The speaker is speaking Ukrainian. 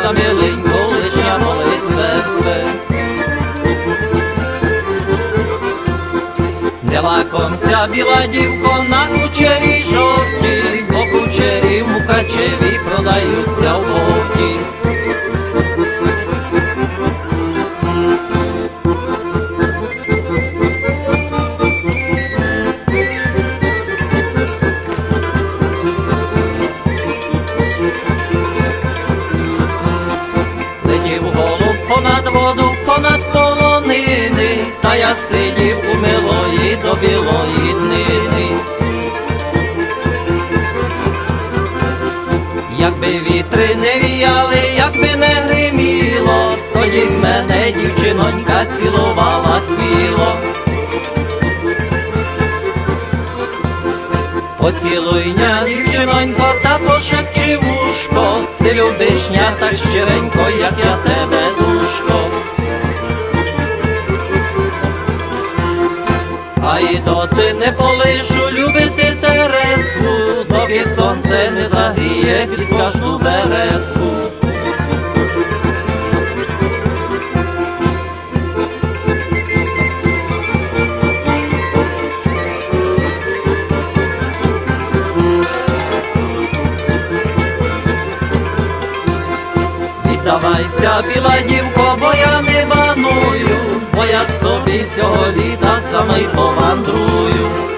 за миленьку, лишня болить серце. Не лакомся, біла дівко, на кучері жовті, бо кучері в Мукачеві продаються в боті. Летів голуб понад воду, понад полонини, та як сидів у милої до білої днини. Якби вітри не віяли, якби не гриміло, тоді б мене дівчинонька цілувала сміло. Поцілуйня, дівчинонько, та пошепчи вушко, це любишня так щиренько, як я тебе, душко. А й доти не полишу любити Тереску, доки сонце не загріє під кожну березку. Віддавайся, біла дівко, бо я не баную, бо я собі сього літа самий повандрую.